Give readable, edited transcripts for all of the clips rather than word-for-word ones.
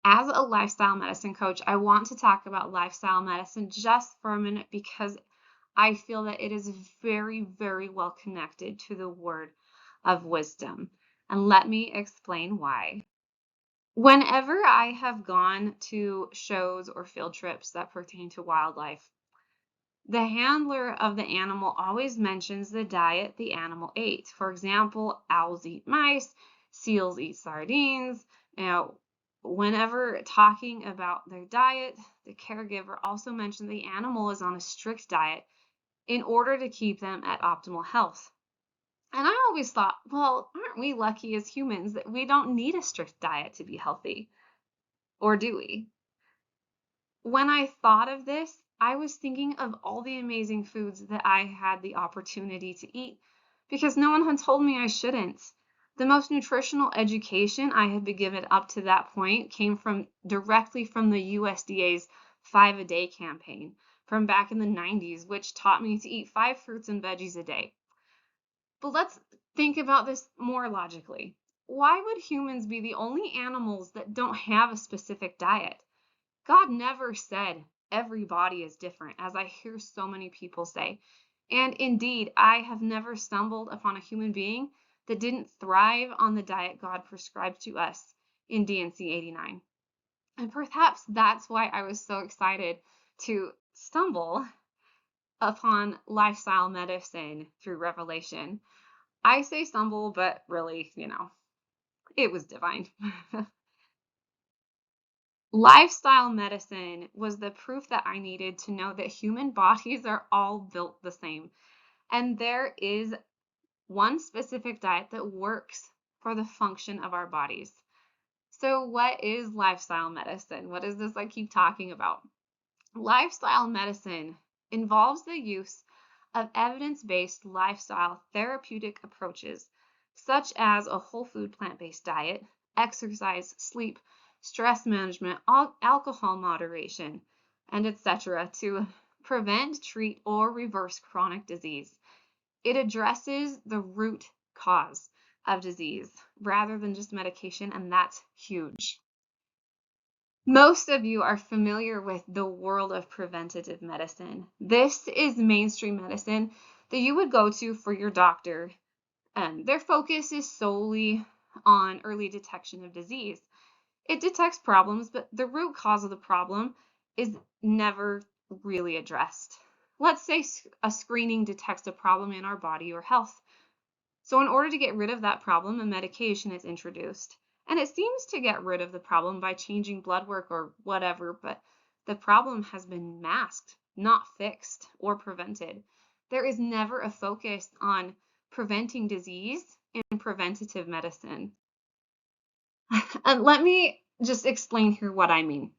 As a lifestyle medicine coach, I want to talk about lifestyle medicine just for a minute because I feel that it is very, very well connected to the word of wisdom. And let me explain why. Whenever I have gone to shows or field trips that pertain to wildlife, the handler of the animal always mentions the diet the animal ate. For example, owls eat mice, seals eat sardines. Now, whenever talking about their diet, the caregiver also mentioned the animal is on a strict diet in order to keep them at optimal health. And I always thought, well, aren't we lucky as humans that we don't need a strict diet to be healthy? Or do we? When I thought of this, I was thinking of all the amazing foods that I had the opportunity to eat because no one had told me I shouldn't. The most nutritional education I had been given up to that point came from directly from the USDA's 5-a-day campaign from back in the 90s, which taught me to eat 5 fruits and veggies a day. But let's think about this more logically. Why would humans be the only animals that don't have a specific diet? God never said every body is different, as I hear so many people say. And indeed, I have never stumbled upon a human being that didn't thrive on the diet God prescribed to us in D&C 89. And perhaps that's why I was so excited to stumble upon lifestyle medicine through Revelation. I say stumble, but really, it was divine. Lifestyle medicine was the proof that I needed to know that human bodies are all built the same. And there is one specific diet that works for the function of our bodies. So, what is lifestyle medicine? What is this I keep talking about? Lifestyle medicine involves the use of evidence-based lifestyle therapeutic approaches, such as a whole food plant-based diet, exercise, sleep, stress management, alcohol moderation, and etc., to prevent, treat, or reverse chronic disease. It addresses the root cause of disease rather than just medication, and that's huge. Most of you are familiar with the world of preventative medicine. This is mainstream medicine that you would go to for your doctor. Their focus is solely on early detection of disease. It detects problems, but the root cause of the problem is never really addressed. Let's say a screening detects a problem in our body or health. So in order to get rid of that problem, a medication is introduced. And it seems to get rid of the problem by changing blood work or whatever, but the problem has been masked, not fixed or prevented. There is never a focus on preventing disease in preventative medicine. And let me just explain here what I mean.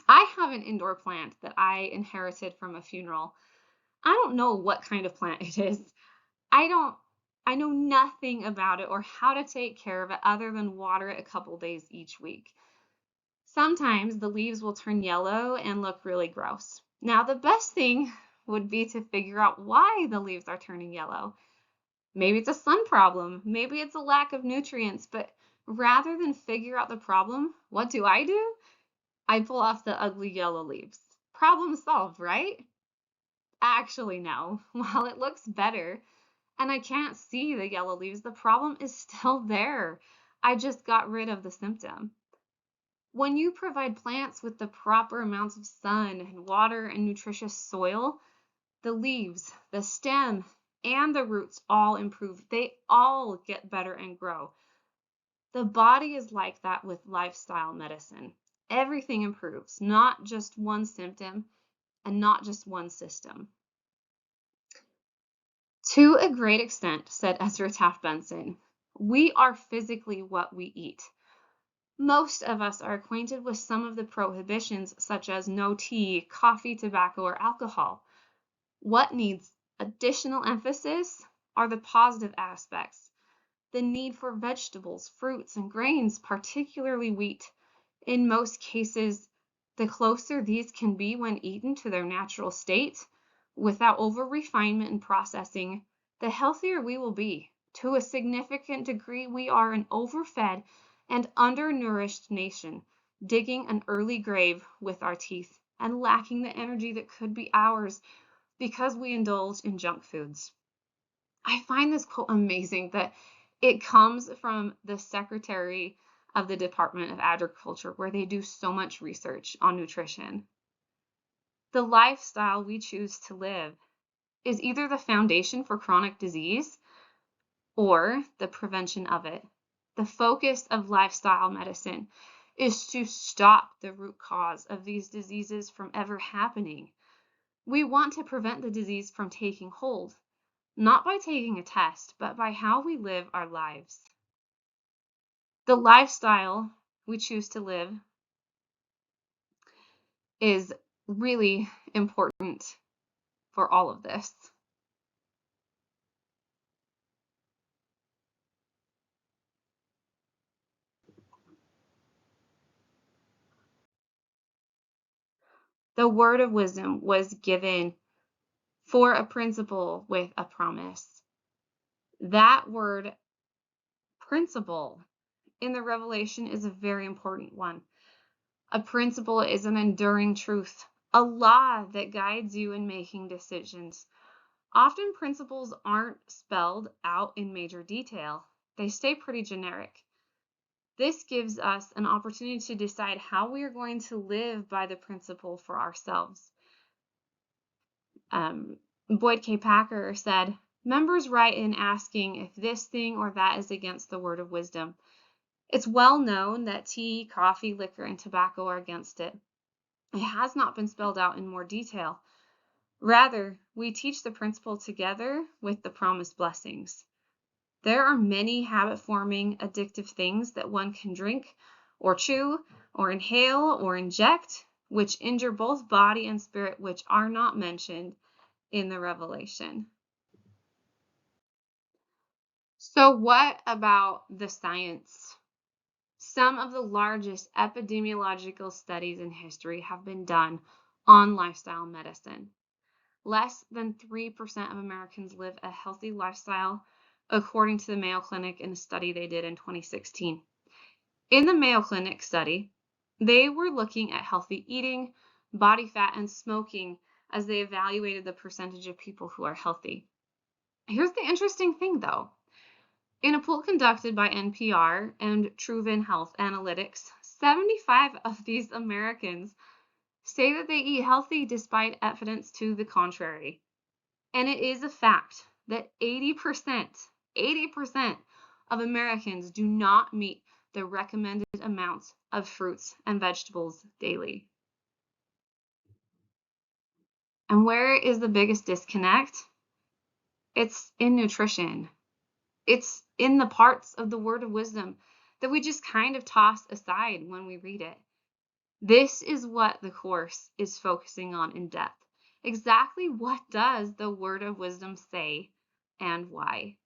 I have an indoor plant that I inherited from a funeral. I don't know what kind of plant it is. I don't I know nothing about it or how to take care of it other than water it a couple days each week. Sometimes the leaves will turn yellow and look really gross. Now, the best thing would be to figure out why the leaves are turning yellow. Maybe it's a sun problem, maybe it's a lack of nutrients, but rather than figure out the problem, what do? I pull off the ugly yellow leaves. Problem solved, right? Actually, no. While it looks better, and I can't see the yellow leaves, the problem is still there. I just got rid of the symptom. When you provide plants with the proper amounts of sun and water and nutritious soil, the leaves, the stem, and the roots all improve. They all get better and grow. The body is like that with lifestyle medicine. Everything improves, not just one symptom and not just one system. To a great extent, said Ezra Taft Benson, we are physically what we eat. Most of us are acquainted with some of the prohibitions, such as no tea, coffee, tobacco, or alcohol. What needs additional emphasis are the positive aspects. The need for vegetables, fruits, and grains, particularly wheat. In most cases, the closer these can be when eaten to their natural state, without over-refinement and processing, the healthier we will be. To a significant degree, we are an overfed and undernourished nation. digging an early grave with our teeth and lacking the energy that could be ours because we indulge in junk foods. I find this quote amazing that it comes from the Secretary of the Department of Agriculture, where they do so much research on nutrition. The lifestyle we choose to live is either the foundation for chronic disease or the prevention of it. The focus of lifestyle medicine is to stop the root cause of these diseases from ever happening. We want to prevent the disease from taking hold, not by taking a test, but by how we live our lives. The lifestyle we choose to live is really important for all of this. The word of wisdom was given for a principle with a promise. That word principle in the Revelation is a very important one. A principle is an enduring truth, a law that guides you in making decisions. Often principles aren't spelled out in major detail. They stay pretty generic. This gives us an opportunity to decide how we are going to live by the principle for ourselves. Boyd K. Packer said, members write in asking if this thing or that is against the word of wisdom. It's well known that tea, coffee, liquor, and tobacco are against it. It has not been spelled out in more detail. Rather, we teach the principle together with the promised blessings. There are many habit-forming, addictive things that one can drink or chew or inhale or inject, which injure both body and spirit, which are not mentioned in the Revelation. So what about the science? Some of the largest epidemiological studies in history have been done on lifestyle medicine. Less than 3% of Americans live a healthy lifestyle, according to the Mayo Clinic in a study they did in 2016. In the Mayo Clinic study, they were looking at healthy eating, body fat, and smoking as they evaluated the percentage of people who are healthy. Here's the interesting thing, though. In a poll conducted by NPR and Truven Health Analytics, 75 of these Americans say that they eat healthy despite evidence to the contrary. And it is a fact that 80% of Americans do not meet the recommended amounts of fruits and vegetables daily. And where is the biggest disconnect? It's in nutrition. It's in the parts of the word of wisdom that we just kind of toss aside when we read it. This is what the course is focusing on in depth. Exactly what does the word of wisdom say and why?